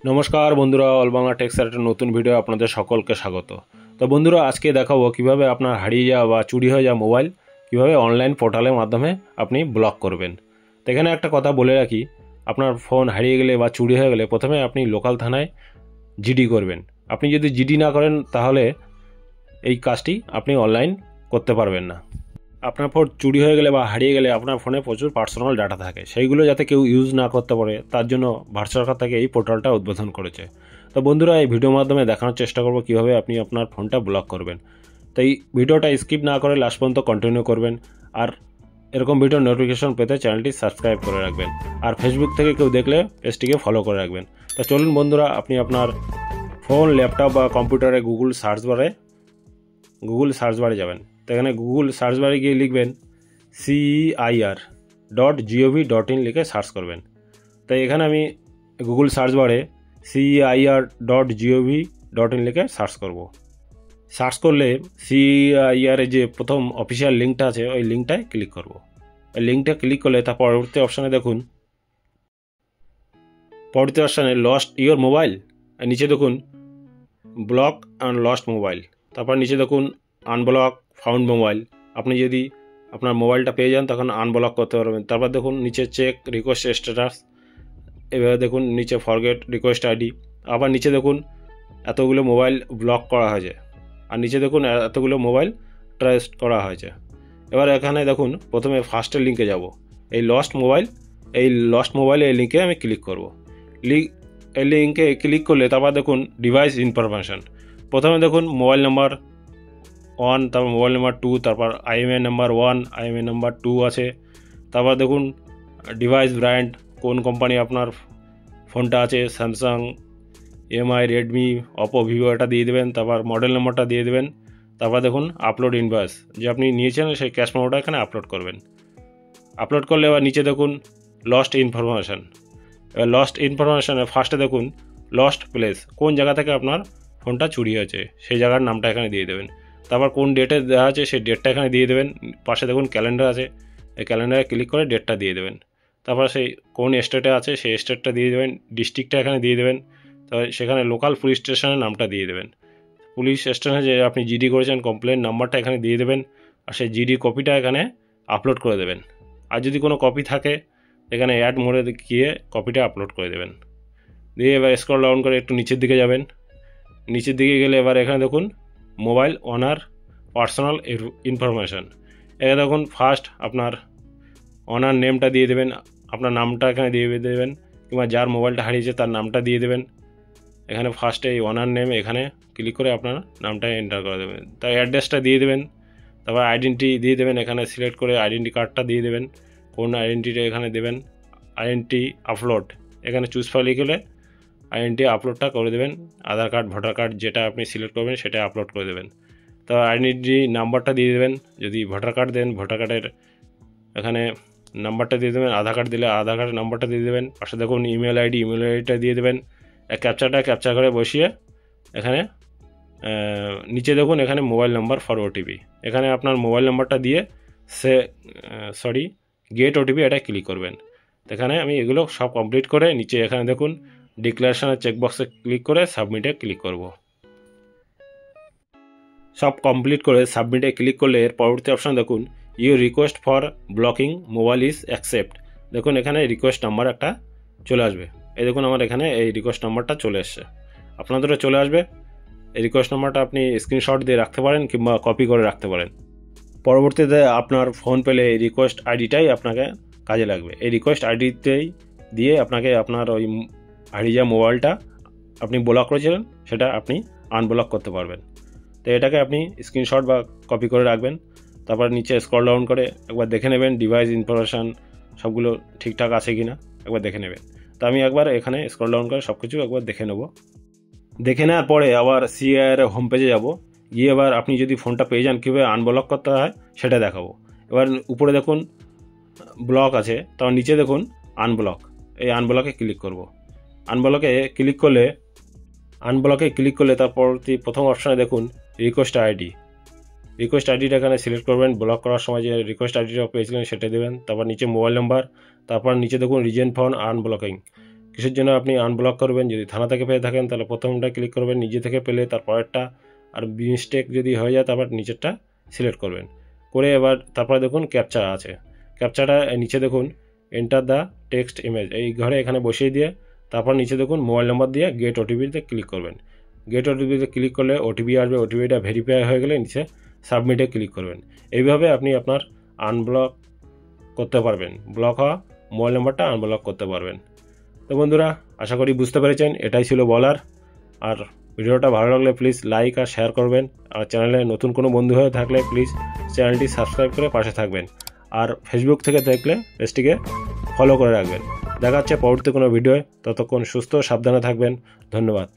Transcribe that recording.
নমস্কার বন্ধুরা, অল বাংলা টেক্সের একটা নতুন ভিডিও আপনাদের সকলকে স্বাগত। তো বন্ধুরা, আজকে দেখাবো কিভাবে আপনার হারিয়ে যাওয়া বা চুরি হয়ে যাওয়া মোবাইল কিভাবে অনলাইন পোর্টালের মাধ্যমে আপনি ব্লক করবেন। তো এখানে একটা কথা বলে রাখি, আপনার ফোন হারিয়ে গেলে বা চুরি হয়ে গেলে প্রথমে আপনি লোকাল থানায় জিডি করবেন। আপনি যদি জিডি না করেন তাহলে এই কাজটি আপনি অনলাইন করতে পারবেন না। আপনার ফোন চুরি হয়ে গেলে বা হারিয়ে গেলে আপনার ফোনে প্রচুর পার্সোনাল ডাটা থাকে, সেইগুলো যাতে কেউ ইউজ না করতে পারে তার জন্য ভারত সরকার থেকে এই পোর্টালটা উদ্বোধন করেছে। তো বন্ধুরা, এই ভিডিওর মাধ্যমে দেখানোর চেষ্টা করব কীভাবে আপনি আপনার ফোনটা ব্লক করবেন। তো এই ভিডিওটা স্কিপ না করে লাস্ট পর্যন্ত কন্টিনিউ করবেন, আর এরকম ভিডিও নোটিফিকেশন পেতে চ্যানেলটি সাবস্ক্রাইব করে রাখবেন, আর ফেসবুক থেকে কেউ দেখলে পেজটিকে ফলো করে রাখবেন। তো চলুন বন্ধুরা, আপনি আপনার ফোন, ল্যাপটপ বা কম্পিউটারে গুগল সার্চ বারে যাবেন। তো এখানে গুগল সার্চ বারে গিয়ে লিখবেন CEIR.gov.in লিখে সার্চ করবেন। তাই এখানে আমি গুগল সার্চ বারে CEIR.gov.in লিখে সার্চ করব। সার্চ করলে CEIR এর যে প্রথম অফিসিয়াল লিঙ্কটা আছে ওই লিঙ্কটায় ক্লিক করব। ওই লিঙ্কটা ক্লিক করলে তার পরবর্তী অপশানে দেখুন, পরবর্তী অপশানে লস্ট ইওর মোবাইল, আর নিচে দেখুন ব্লক অ্যান্ড লস্ট মোবাইল, তারপর নিচে দেখুন আনব্লক ফাউন্ড মোবাইল। আপনি যদি আপনার মোবাইলটা পেয়ে যান তখন আনব্লক করতে পারবেন। তারপর দেখুন নিচে চেক রিকোয়েস্ট স্ট্যাটাস, এভাবে দেখুন নিচে ফরগেট রিকোয়েস্ট আইডি। আবার নিচে দেখুন এতগুলো মোবাইল ব্লক করা হয়েছে, আর নিচে দেখুন এতগুলো মোবাইল ট্রেস করা হয়েছে। এবার এখানে দেখুন প্রথমে ফার্স্টের লিঙ্কে যাব, এই লস্ট মোবাইল এই লিঙ্কে আমি ক্লিক করব। এই লিঙ্কে ক্লিক করলে তারপর দেখুন ডিভাইস ইনফরমেশন। প্রথমে দেখুন মোবাইল নাম্বার 1, তারপর মোবাইল নাম্বার 2, তারপর IMEI নাম্বার 1, IMEI নাম্বার 2 আছে। তারপর দেখুন ডিভাইস ব্র্যান্ড, কোন কোম্পানি আপনার ফোনটা আছে, Samsung, MI, Redmi, Oppo, Vivo, এটা দিয়ে দেবেন। তারপর মডেল নাম্বারটা দিয়ে দেবেন। তারপর দেখুন আপলোড ইনভয়েস, যে আপনি নিয়েছেন সেই ক্যাশ মেমোটা এখানে আপলোড করবেন। আপলোড করলে এবার নিচে দেখুন লস্ট ইনফরমেশান। এবার লস্ট ইনফরমেশানে ফার্স্টে দেখুন লস্ট প্লেস, কোন জায়গা থেকে আপনার ফোনটা চুরি হয়েছে সেই জায়গার নামটা এখানে দিয়ে দেবেন। তারপর কোন ডেটে দেওয়া আছে সেই ডেটটা এখানে দিয়ে দেবেন। পাশে দেখুন ক্যালেন্ডার আছে, এই ক্যালেন্ডারে ক্লিক করে ডেটটা দিয়ে দেবেন। তারপর সেই কোন স্টেটে আছে সেই স্টেটটা দিয়ে দেবেন, ডিস্ট্রিক্টটা এখানে দিয়ে দেবেন। তারপর সেখানে লোকাল পুলিশ স্টেশনের নামটা দিয়ে দেবেন। পুলিশ স্টেশনে যে আপনি জিডি করেছেন কমপ্লেন নাম্বারটা এখানে দিয়ে দেবেন, আর সেই জিডি কপিটা এখানে আপলোড করে দেবেন। আর যদি কোনো কপি থাকে এখানে অ্যাড মোডে গিয়ে কপিটা আপলোড করে দেবেন। দিয়ে এবার স্ক্রল ডাউন করে একটু নিচের দিকে যাবেন। নিচের দিকে গেলে এবার এখানে দেখুন মোবাইল ওনার পার্সোনাল ইনফরমেশান। এখানে দেখুন ফার্স্ট আপনার ওনার নেমটা দিয়ে দেবেন, আপনার নামটা এখানে দিয়ে দেবেন, কিংবা যার মোবাইলটা হারিয়েছে তার নামটা দিয়ে দেবেন। এখানে ফার্স্টে এই ওনার নেম এখানে ক্লিক করে আপনার নামটা এন্টার করে দেবেন। তার অ্যাড্রেসটা দিয়ে দেবেন। তারপর আইডেন্টি দিয়ে দেবেন, এখানে সিলেক্ট করে আইডেন্টি কার্ডটা দিয়ে দেবেন, কোন আইডেন্টিটা এখানে দেবেন। আইডেন্টি আপলোড এখানে চুজ ফাইলে গেলে আইডেন্টি আপলোডটা করে দেবেন। আধার কার্ড, ভোটার কার্ড যেটা আপনি সিলেক্ট করবেন সেটা আপলোড করে দেবেন। তো আইডেন্টি নাম্বারটা দিয়ে দেবেন, যদি ভোটার কার্ড দেন ভোটার কার্ডের এখানে নাম্বারটা দিয়ে দেবেন, আধার কার্ড দিলে আধার কার্ডের নাম্বারটা দিয়ে দেবেন। পাশে দেখুন ইমেল আইডিটা দিয়ে দেবেন। ক্যাপচা করে বসিয়ে এখানে নিচে দেখুন এখানে মোবাইল নাম্বার ফর ওটিপি, এখানে আপনার মোবাইল নাম্বারটা দিয়ে গেট ওটিপি এটা ক্লিক করবেন। এখানে আমি এগুলো সব কমপ্লিট করে নিচে এখানে দেখুন ডিক্লারেশনের চেকবক্সে ক্লিক করে সাবমিটে ক্লিক করব। সব কমপ্লিট করে সাবমিটে ক্লিক করলে এর পরবর্তী অপশান দেখুন you request for blocking mobile is accept. দেখুন এখানে রিকোয়েস্ট নাম্বার একটা চলে আসবে। এই দেখুন আমার এখানে এই রিকোয়েস্ট নাম্বারটা চলে এসছে, আপনাদেরও চলে আসবে। এই রিকোয়েস্ট নাম্বারটা আপনি স্ক্রিনশট দিয়ে রাখতে পারেন কিংবা কপি করে রাখতে পারেন। পরবর্তীতে আপনার ফোন পেলে এই রিকোয়েস্ট আইডিটাই আপনাকে কাজে লাগবে। এই রিকোয়েস্ট আইডিতেই দিয়ে আপনাকে আপনার ওই হারিয়ে যাওয়া মোবাইলটা আপনি ব্লক করেছিলেন সেটা আপনি আনব্লক করতে পারবেন। তো এটাকে আপনি স্ক্রিনশট বা কপি করে রাখবেন। তারপর নিচে স্ক্রল ডাউন করে একবার দেখে নেবেন ডিভাইস ইনফরমেশান সবগুলো ঠিকঠাক আছে কি না একবার দেখে নেবেন। তো আমি একবার এখানে স্ক্রল ডাউন করে সব কিছু একবার দেখে নেব। দেখে নেওয়ার পরে আবার CEIR হোম পেজে যাব, গিয়ে এবার আপনি যদি ফোনটা পেয়ে যান কীভাবে আনব্লক করতে হয় সেটা দেখাবো। এবার উপরে দেখুন ব্লক আছে, তার নিচে দেখুন আনব্লক, এই আনব্লকে ক্লিক করব। আনব্লকে ক্লিক করলে তার পরবর্তী প্রথম অপশানে দেখুন রিকোয়েস্ট আইডিটা এখানে সিলেক্ট করবেন। ব্লক করার সময় যে রিকোয়েস্ট আইডিটা পেয়েছিলেন সেটা দেবেন। তারপর নিচে মোবাইল নাম্বার, তারপর নিচে দেখুন রিজন ফর আনব্লকিং, কিসের জন্য আপনি আনব্লক করবেন। যদি থানা থেকে পেয়ে থাকেন তাহলে প্রথমটা ক্লিক করবেন, নিজে থেকে পেলে তারপরেরটা, আর মিস্টেক যদি হয়ে যায় তারপর নিচেরটা সিলেক্ট করবেন করে এবার তারপরে দেখুন ক্যাপচা আছে, ক্যাপচাটা নিচে দেখুন এন্টার দ্য টেক্সট ইমেজ, এই ঘরে এখানে বসিয়ে দিয়ে তারপর নিচে দেখুন মোবাইল নাম্বার দিয়ে গেট ওটিপিতে ক্লিক করবেন। গেট ওটিপিতে ক্লিক করলে ওটিপি আসবে, ওটিপিটা ভেরিফাই হয়ে গেলে নিচে সাবমিটে ক্লিক করবেন। এইভাবে আপনি আপনার আনব্লক করতে পারবেন, ব্লক হওয়া মোবাইল নাম্বারটা আনব্লক করতে পারবেন। তো বন্ধুরা আশা করি বুঝতে পেরেছেন, এটাই ছিল বলার। আর ভিডিওটা ভালো লাগলে প্লিজ লাইক আর শেয়ার করবেন, আর চ্যানেলে নতুন কোনো বন্ধু হয়ে থাকলে প্লিজ চ্যানেলটি সাবস্ক্রাইব করে পাশে থাকবেন, আর ফেসবুক থেকে দেখলে পেজটিকে ফলো করে রাখবেন। দেখা হচ্ছে পরবর্তী কোনো ভিডিওয়, ততক্ষণ সুস্থ সাবধানে থাকবেন। ধন্যবাদ।